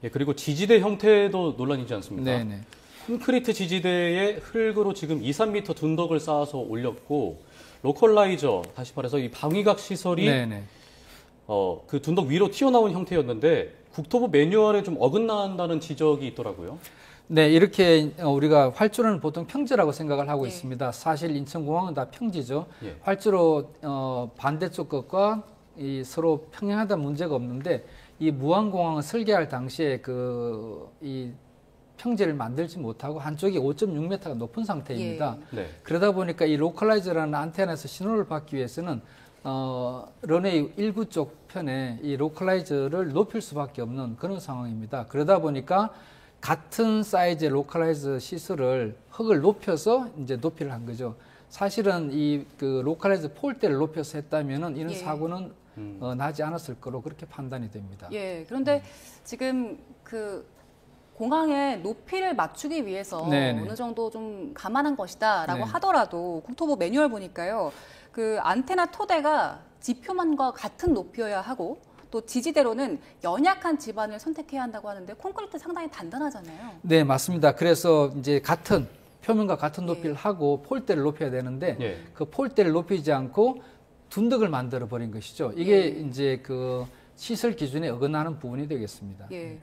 예, 그리고 지지대 형태도 논란이지 않습니까? 네네. 콘크리트 지지대에 흙으로 지금 2, 3m 둔덕을 쌓아서 올렸고 로컬라이저, 다시 말해서 이 방위각 시설이 네네. 그 둔덕 위로 튀어나온 형태였는데 국토부 매뉴얼에 좀 어긋난다는 지적이 있더라고요. 네, 이렇게 우리가 활주로는 보통 평지라고 생각을 하고 예. 있습니다. 사실 인천공항은 다 평지죠. 예. 활주로 반대쪽 것과 이 서로 평행하다 문제가 없는데 이 무안공항을 설계할 당시에 이 평지를 만들지 못하고 한쪽이 5.6m가 높은 상태입니다. 예. 네. 그러다 보니까 이 로컬라이저라는 안테나에서 신호를 받기 위해서는 런웨이 1구 쪽 편에 이 로컬라이저를 높일 수밖에 없는 그런 상황입니다. 그러다 보니까 같은 사이즈의 로컬라이저 시설을 흙을 높여서 이제 높이를 한 거죠. 사실은 이 그 로컬라이저 폴대를 높여서 했다면은 이런 예. 사고는 나지 않았을 거로 그렇게 판단이 됩니다. 예. 그런데 지금 그 공항의 높이를 맞추기 위해서 네네. 어느 정도 좀 감안한 것이다라고 네. 하더라도 국토부 매뉴얼 보니까요. 그 안테나 토대가 지표만과 같은 높이여야 하고 또 지지대로는 연약한 지반을 선택해야 한다고 하는데 콘크리트 상당히 단단하잖아요. 네, 맞습니다. 그래서 이제 같은 표면과 같은 높이를 예. 하고 폴대를 높여야 되는데 예. 그 폴대를 높이지 않고 둔덕을 만들어 버린 것이죠. 이게 예. 이제 그 시설 기준에 어긋나는 부분이 되겠습니다. 예.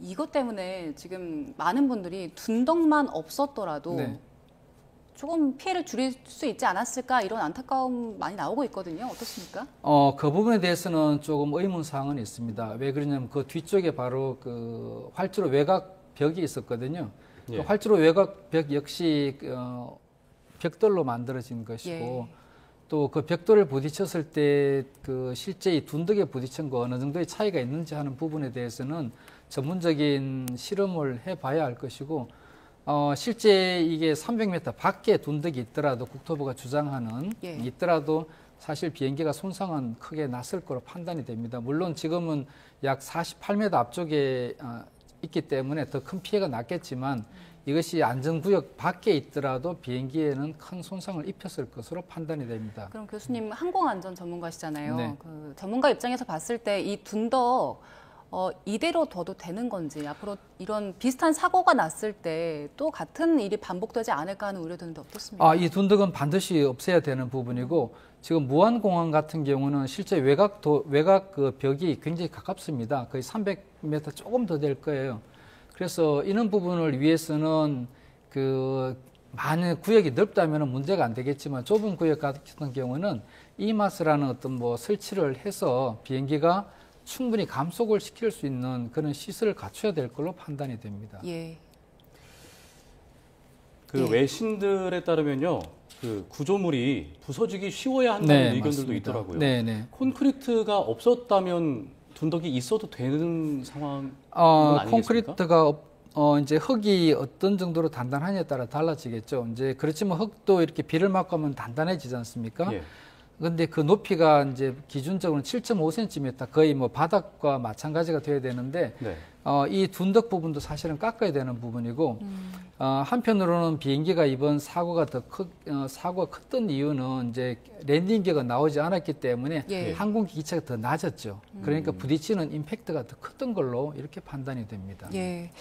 이것 때문에 지금 많은 분들이 둔덕만 없었더라도 네. 조금 피해를 줄일 수 있지 않았을까 이런 안타까움 많이 나오고 있거든요. 어떻습니까? 그 부분에 대해서는 조금 의문사항은 있습니다. 왜 그러냐면 그 뒤쪽에 바로 그 활주로 외곽 벽이 있었거든요. 예. 그 활주로 외곽 벽 역시 벽돌로 만들어진 것이고 예. 또 그 벽돌을 부딪혔을 때 그 실제 이 둔덕에 부딪힌 거 어느 정도의 차이가 있는지 하는 부분에 대해서는 전문적인 실험을 해봐야 할 것이고 실제 이게 300m 밖에 둔덕이 있더라도 국토부가 주장하는 예. 있더라도 사실 비행기가 손상은 크게 났을 거로 판단이 됩니다. 물론 지금은 약 48m 앞쪽에 있기 때문에 더 큰 피해가 났겠지만 이것이 안전구역 밖에 있더라도 비행기에는 큰 손상을 입혔을 것으로 판단이 됩니다. 그럼 교수님 항공안전 전문가시잖아요. 네. 그 전문가 입장에서 봤을 때 이 둔덕 이대로 둬도 되는 건지 앞으로 이런 비슷한 사고가 났을 때 또 같은 일이 반복되지 않을까 하는 우려드는데 어떻습니까? 이 둔덕은 반드시 없애야 되는 부분이고 지금 무안공항 같은 경우는 실제 외곽 그 벽이 굉장히 가깝습니다. 거의 300m 조금 더 될 거예요. 그래서 이런 부분을 위해서는 만약 구역이 넓다면 문제가 안 되겠지만 좁은 구역 같은 경우는 이마스라는 어떤 설치를 해서 비행기가 충분히 감속을 시킬 수 있는 그런 시설을 갖춰야 될 걸로 판단이 됩니다. 예. 그 예. 외신들에 따르면요, 그 구조물이 부서지기 쉬워야 한다는 의견들도 맞습니다. 있더라고요. 네. 콘크리트가 없었다면 둔덕이 있어도 되는 상황은 아니겠습니까? 콘크리트가 이제 흙이 어떤 정도로 단단하냐에 따라 달라지겠죠. 이제 그렇지만 흙도 이렇게 비를 맞고 하면 단단해지지 않습니까? 예. 근데 그 높이가 이제 기준적으로 7.5cm 거의 바닥과 마찬가지가 돼야 되는데 네. 이 둔덕 부분도 사실은 깎아야 되는 부분이고 한편으로는 비행기가 이번 사고가 사고가 컸던 이유는 이제 랜딩 기어가 나오지 않았기 때문에 예. 항공기 기체가 더 낮았죠. 그러니까 부딪히는 임팩트가 더 컸던 걸로 이렇게 판단이 됩니다. 예.